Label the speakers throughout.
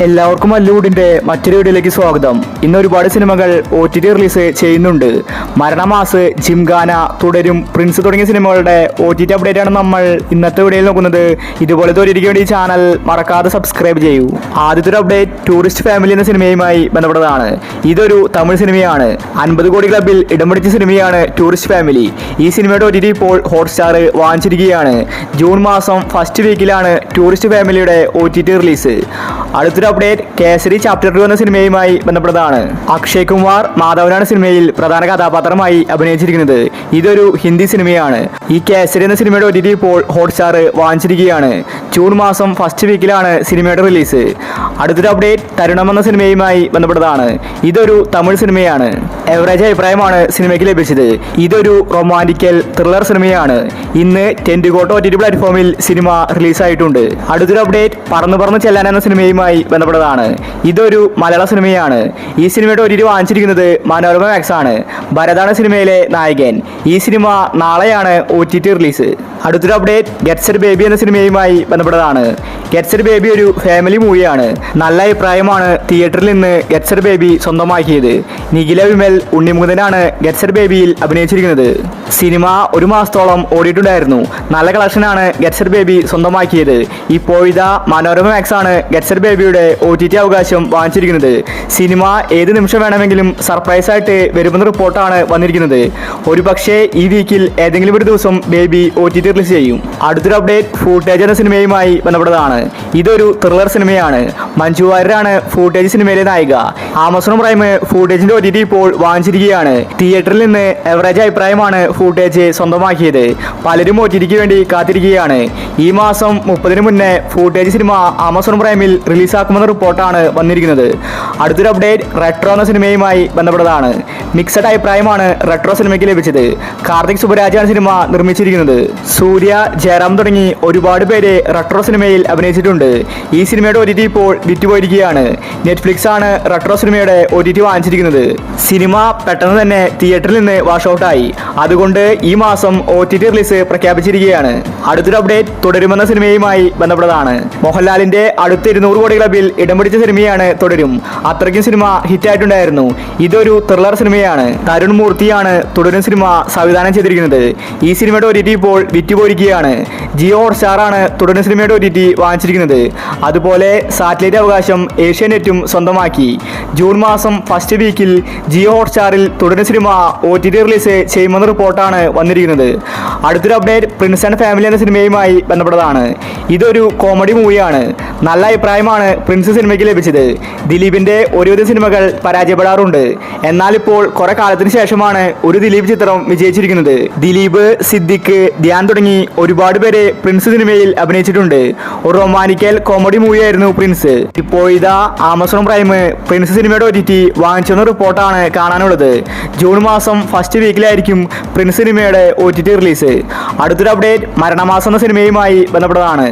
Speaker 1: എല്ലാവർക്കും മല്ലൂടിന്റെ മറ്റൊരു വീഡിയോയിലേക്ക് സ്വാഗതം. ഇന്ന് ഒരുപാട് സിനിമകൾ OTT റിലീസ് ചെയ്യുന്നുണ്ട്. മരണമാസ്, ജിംഖാന, തുടരും, പ്രിൻസ് തുടങ്ങിയ സിനിമകളുടെ OTT അപ്ഡേറ്റ് ആണ് നമ്മൾ ഇന്നത്തെ വീഡിയോയിൽ നോക്കുന്നത്. ഇതുപോലത്തെ ഒരു വേണ്ടി ചാനൽ മറക്കാതെ സബ്സ്ക്രൈബ് ചെയ്യൂ. ആദ്യത്തെ ഒരു അപ്ഡേറ്റ് ടൂറിസ്റ്റ് ഫാമിലി എന്ന സിനിമയുമായി ബന്ധപ്പെട്ടതാണ്. ഇതൊരു തമിഴ് സിനിമയാണ്. 50 കോടി ക്ലബിൽ ഇടം പിടിച്ച സിനിമയാണ് ടൂറിസ്റ്റ് ഫാമിലി. ഈ സിനിമയുടെ OTT ഇപ്പോൾ ഹോട്ട്സ്റ്റാർ വാങ്ങിച്ചിരിക്കുകയാണ്. ജൂൺ മാസം ഫസ്റ്റ് വീക്കിലാണ് ടൂറിസ്റ്റ് ഫാമിലിയുടെ OTT റിലീസ്. അടുത്തൊരു അപ്ഡേറ്റ് കേസരി ചാപ്റ്റർ 2 എന്ന സിനിമയുമായി ബന്ധപ്പെട്ടതാണ്. അക്ഷയ് കുമാർ മാധവനാണ് സിനിമയിൽ പ്രധാന കഥാപാത്രമായി അഭിനയിച്ചിരിക്കുന്നത്. ഇതൊരു ഹിന്ദി സിനിമയാണ്. ഈ കേസരി എന്ന സിനിമയുടെ OTT ഇപ്പോൾ ഹോട്ട്സ്റ്റാർ വാങ്ങിച്ചിരിക്കുകയാണ്. ജൂൺ മാസം ഫസ്റ്റ് വീക്കിലാണ് സിനിമയുടെ റിലീസ്. അടുത്തൊരു അപ്ഡേറ്റ് തരുണം എന്ന സിനിമയുമായി ബന്ധപ്പെട്ടതാണ്. ഇതൊരു തമിഴ് സിനിമയാണ്. എവറേജ് അഭിപ്രായമാണ് സിനിമയ്ക്ക് ലഭിച്ചത്. ഇതൊരു റൊമാൻറ്റിക്കൽ ത്രില്ലർ സിനിമയാണ്. ഇന്ന് ടെൻറ്റുകോട്ട് OTT പ്ലാറ്റ്ഫോമിൽ സിനിമ റിലീസായിട്ടുണ്ട്. അടുത്തൊരു അപ്ഡേറ്റ് പറന്ന് ചെല്ലാൻ എന്ന സിനിമയുമായി ബന്ധപ്പെട്ടതാണ്. ഇതൊരു മലയാള സിനിമയാണ്. ഈ സിനിമയുടെ OTT വാങ്ങിച്ചിരിക്കുന്നത് മനോരമ മാക്സ് ആണ്. ഭരതാണ് സിനിമയിലെ നായകൻ. ഈ സിനിമ നാളെയാണ് OTT റിലീസ്. അടുത്തൊരു അപ്ഡേറ്റ് ഗെറ്റ് സെറ്റ് ബേബി എന്ന സിനിമയുമായി ബന്ധപ്പെട്ടതാണ്. ഗെറ്റ് സെറ്റ് ബേബി ഒരു ഫാമിലി മൂവിയാണ്. നല്ല അഭിപ്രായമാണ് തിയേറ്ററിൽ നിന്ന് ഗെറ്റ് സെറ്റ് ബേബി സ്വന്തമാക്കിയത്. നിഖില വിമൽ, ഉണ്ണിമുകുന്ദനാണ് ഗെറ്റ് സെറ്റ് ബേബിയിൽ അഭിനയിച്ചിരിക്കുന്നത്. സിനിമ ഒരു മാസത്തോളം ഓടിയിട്ടുണ്ടായിരുന്നു. നല്ല കളക്ഷനാണ് ഗെറ്റ് സെറ്റ് ബേബി സ്വന്തമാക്കിയത്. ഇപ്പോഴിതാ മനോരമ മാക്സ് ആണ് ഗെറ്റ് സെറ്റ് ബേബിയുടെ OTT അവകാശം വാങ്ങിച്ചിരിക്കുന്നത്. സിനിമ ഏത് നിമിഷം വേണമെങ്കിലും സർപ്രൈസ് ആയിട്ട് വരുമെന്ന റിപ്പോർട്ടാണ് വന്നിരിക്കുന്നത്. ഒരു പക്ഷേ ഈ വീക്കിൽ ഏതെങ്കിലും ഒരു ദിവസം ബേബി OTT റിലീസ് ചെയ്യും. അടുത്തൊരു അപ്ഡേറ്റ് ഫൂട്ടേജ് എന്ന സിനിമയുമായി ബന്ധപ്പെട്ടതാണ്. ഇതൊരു ത്രില്ലർ സിനിമയാണ്. മഞ്ജു വാര്യരാണ് ഫൂട്ടേജ് സിനിമയിലെ നായിക. ആമസോൺ പ്രൈം ഫൂട്ടേജിന്റെ OTT ഇപ്പോൾ വാങ്ങിച്ചിരിക്കുകയാണ്. തിയേറ്ററിൽ നിന്ന് എവറേജ് അഭിപ്രായമാണ് ഫൂട്ടേജ് സ്വന്തമാക്കിയത്. പലരും OTTക്ക് വേണ്ടി കാത്തിരിക്കുകയാണ്. ഈ മാസം 30-ന് മുന്നേ ഫൂട്ടേജ് സിനിമ ആമസോൺ പ്രൈമിൽ റിലീസാക്കുമെന്ന റിപ്പോർട്ടാണ് വന്നിരിക്കുന്നത്. അടുത്തൊരു അപ്ഡേറ്റ് റെട്രോ എന്ന സിനിമയുമായി ബന്ധപ്പെട്ടതാണ്. മിക്സഡ് അഭിപ്രായമാണ് റെട്രോ സിനിമയ്ക്ക് ലഭിച്ചത്. കാർത്തിക് സുബരാജാണ് സിനിമ നിർമ്മിച്ചിരിക്കുന്നത്. സൂര്യ, ജയറാം തുടങ്ങി ഒരുപാട് പേര് റെട്രോ സിനിമയിൽ അഭിനയിച്ചിട്ടുണ്ട്. ഈ സിനിമയുടെ OTT ഇപ്പോൾ വിറ്റുപോയിരിക്കുകയാണ്. നെറ്റ്ഫ്ലിക്സ് ആണ് റെട്രോ സിനിമയുടെ OTT വാങ്ങിച്ചിരിക്കുന്നത്. സിനിമ പെട്ടെന്ന് തന്നെ തിയേറ്ററിൽ നിന്ന് വാഷ് ഔട്ടായി. അതുകൊണ്ട് ഈ മാസം OTT റിലീസ് പ്രഖ്യാപിച്ചിരിക്കുകയാണ്. അടുത്തൊരു അപ്ഡേറ്റ് തുടരുമെന്ന സിനിമയുമായി ബന്ധപ്പെട്ടതാണ്. മോഹൻലാലിന്റെ അടുത്ത 200 കോടി ക്ലബിൽ ഇടം പിടിച്ച സിനിമയാണ് തുടരും. അത്രയ്ക്കും സിനിമ ഹിറ്റായിട്ടുണ്ടായിരുന്നു. ഇതൊരു ത്രില്ലർ സിനിമയാണ്. തരുൺ മൂർത്തിയാണ് തുടരും സിനിമ സംവിധാനം ചെയ്തിരിക്കുന്നത്. ഈ സിനിമയുടെ OTT ഇപ്പോൾ വിറ്റുപോയിരിക്കുകയാണ്. ജിയോ ഹോട്ട്സ്റ്റാർ ആണ് തുടരും സിനിമയുടെ OTT വാങ്ങിച്ചിരിക്കുന്നത്. അതുപോലെ സാറ്റലൈറ്റ് അവകാശം ഏഷ്യാനെറ്റും സ്വന്തമാക്കി. ജൂൺ മാസം ഫസ്റ്റ് വീക്കിൽ ജിയോ ഹോട്ട്സ്റ്റാറിൽ തുടരും സിനിമ OTT റിലീസ് ചെയ്യുമെന്ന റിപ്പോർട്ടാണ് വന്നിരിക്കുന്നത്. അടുത്തൊരു അപ്ഡേറ്റ് പ്രിൻസ് ആൻഡ് ഫാമിലി എന്ന സിനിമയുമായി ബന്ധപ്പെട്ടതാണ്. ഇതൊരു കോമഡി മൂവിയാണ്. നല്ല അഭിപ്രായമാണ് പ്രിൻസ് സിനിമയ്ക്ക് ലഭിച്ചത്. ദിലീപിന്റെ ഒരുവിധ സിനിമകൾ പരാജയപ്പെടാറുണ്ട്. എന്നാൽ ഇപ്പോൾ കുറെ കാലത്തിന് ശേഷമാണ് ഒരു ദിലീപ് ചിത്രം വിജയിച്ചിരിക്കുന്നത്. ദിലീപ്, സിദ്ദിഖ്, ധ്യാൻ തുടങ്ങി ഒരുപാട് പേര് പ്രിൻസ് സിനിമയിൽ അഭിനയിച്ചിട്ടുണ്ട്. ഒരു റൊമാൻറ്റിക്കൽ കോമഡി മൂവിയായിരുന്നു പ്രിൻസ്. ഇപ്പോഴിതാ ആമസോൺ പ്രൈം പ്രിൻസ് സിനിമയുടെ OTT വാങ്ങിച്ചെന്ന റിപ്പോർട്ടാണ് കാണാനുള്ളത്. ജൂൺ മാസം ഫസ്റ്റ് വീക്കിലായിരിക്കും പ്രിൻസ് സിനിമയുടെ OTT റിലീസ്. അടുത്തൊരു അപ്ഡേറ്റ് മരണമാസം എന്ന സിനിമയുമായി ബന്ധപ്പെട്ടതാണ്.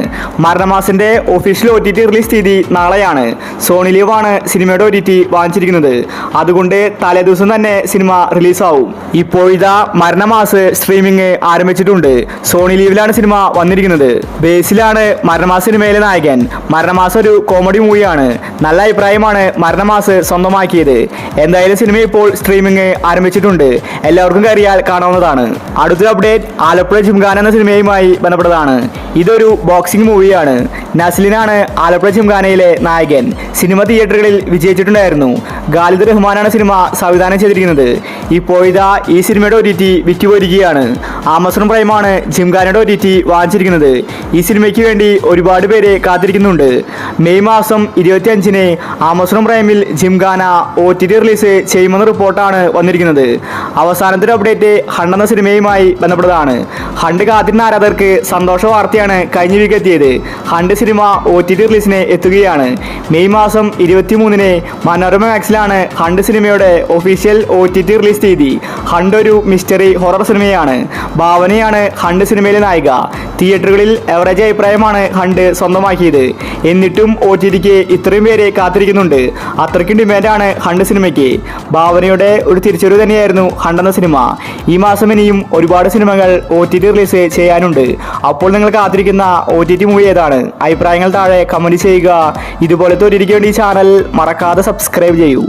Speaker 1: മരണമാസിന്റെ ഒഫീഷ്യൽ OTT റിലീസ് തീയതി നാളെയാണ്. സോണി ലീവ് ആണ് സിനിമയുടെ OTT വാങ്ങിച്ചിരിക്കുന്നത്. അതുകൊണ്ട് തലേദിവസം തന്നെ സിനിമ റിലീസാവും. ഇപ്പോഴിതാ മരണമാസ് സ്ട്രീമിംഗ് ആരംഭിച്ചിട്ടുണ്ട്. സോണി ലീവിലാണ് സിനിമ വന്നിരിക്കുന്നത്. ബേസിലാണ് മരണമാസ് സിനിമയിലെ നായകൻ. മരണമാസ് ഒരു കോമഡി മൂവിയാണ്. നല്ല അഭിപ്രായമാണ് മരണമാസ് സ്വന്തമാക്കിയത്. എന്തായാലും സിനിമ ഇപ്പോൾ സ്ട്രീമിംഗ് ആരംഭിച്ചിട്ടുണ്ട്. എല്ലാവർക്കും കയറിയാൽ കാണാവുന്നതാണ്. അടുത്തൊരു അപ്ഡേറ്റ് ആലപ്പുഴ ജിംഖാന എന്ന സിനിമയുമായി ബന്ധപ്പെട്ടതാണ്. ഇതൊരു ബോക്സിംഗ് മൂവിയാണ്. നസ്ലിനാണ് ആലപ്പുഴ ജിംഖാനയിലെ നായകൻ. സിനിമ തിയേറ്ററുകളിൽ വിജയിച്ചിട്ടുണ്ടായിരുന്നു. ഖാലിദ് റഹ്മാനാണ് സിനിമ സംവിധാനം ചെയ്തിരിക്കുന്നത്. ഇപ്പോഴിതാ ഈ സിനിമയുടെ OTT വിറ്റുപോയിരിക്കുകയാണ്. ആമസോൺ പ്രൈമാണ് ജിംഖാനയുടെ OTT വാങ്ങിച്ചിരിക്കുന്നത്. ഈ സിനിമയ്ക്ക് വേണ്ടി ഒരുപാട് പേര് കാത്തിരിക്കുന്നുണ്ട്. മെയ് മാസം 25-ന് ആമസോൺ പ്രൈമിൽ ജിംഖാന OTT റിലീസ് ചെയ്യുമെന്ന റിപ്പോർട്ടാണ് വന്നിരിക്കുന്നത്. അവസാനത്തെ അപ്ഡേറ്റ് ഹണ്ട് എന്ന സിനിമയുമായി ബന്ധപ്പെട്ടതാണ്. ഹണ്ട് കാത്തിരുന്ന ആരാധകർക്ക് സന്തോഷ വാർത്തയാണ് കഴിഞ്ഞ വീക്ക് എത്തിയത്. ഹണ്ട് സിനിമ OTT റിലീസിന് എത്തുകയാണ്. മെയ് മാസം 23-ന് മനോരമ മാക്സിലാണ് ഹണ്ട് സിനിമയുടെ ഒഫീഷ്യൽ OTT റിലീസ് തീയതി. ഹണ്ട് ഒരു മിസ്റ്ററി ഹൊറർ സിനിമയാണ്. ഭാവനയാണ് ഹണ്ട് സിനിമയിലെ നായിക. തിയേറ്ററുകളിൽ എവറേജ് അഭിപ്രായമാണ് ഹണ്ട് സ്വന്തമാക്കിയത്. എന്നിട്ടും OTTക്ക് ഇത്രയും പേരെ കാത്തിരിക്കുന്നുണ്ട്. അത്രയ്ക്കും ഡിമാൻഡാണ് ഹണ്ട് സിനിമയ്ക്ക്. ഭാവനയുടെ ഒരു തിരിച്ചറിവ് തന്നെയായിരുന്നു ഹണ്ട് എന്ന സിനിമ. ഈ മാസം ഇനിയും ഒരുപാട് സിനിമകൾ OTT റിലീസ് ചെയ്യാനുണ്ട്. അപ്പോൾ നിങ്ങൾ കാത്തിരിക്കുന്ന OTT മൂവി ഏതാണ്? അഭിപ്രായങ്ങൾ താഴെ കമൻറ്റ് ചെയ്യുക. ഇതുപോലത്തെ ഒരു വേണ്ടി ഈ ചാനൽ മറക്കാതെ സബ്സ്ക്രൈബ് ചെയ്യൂ.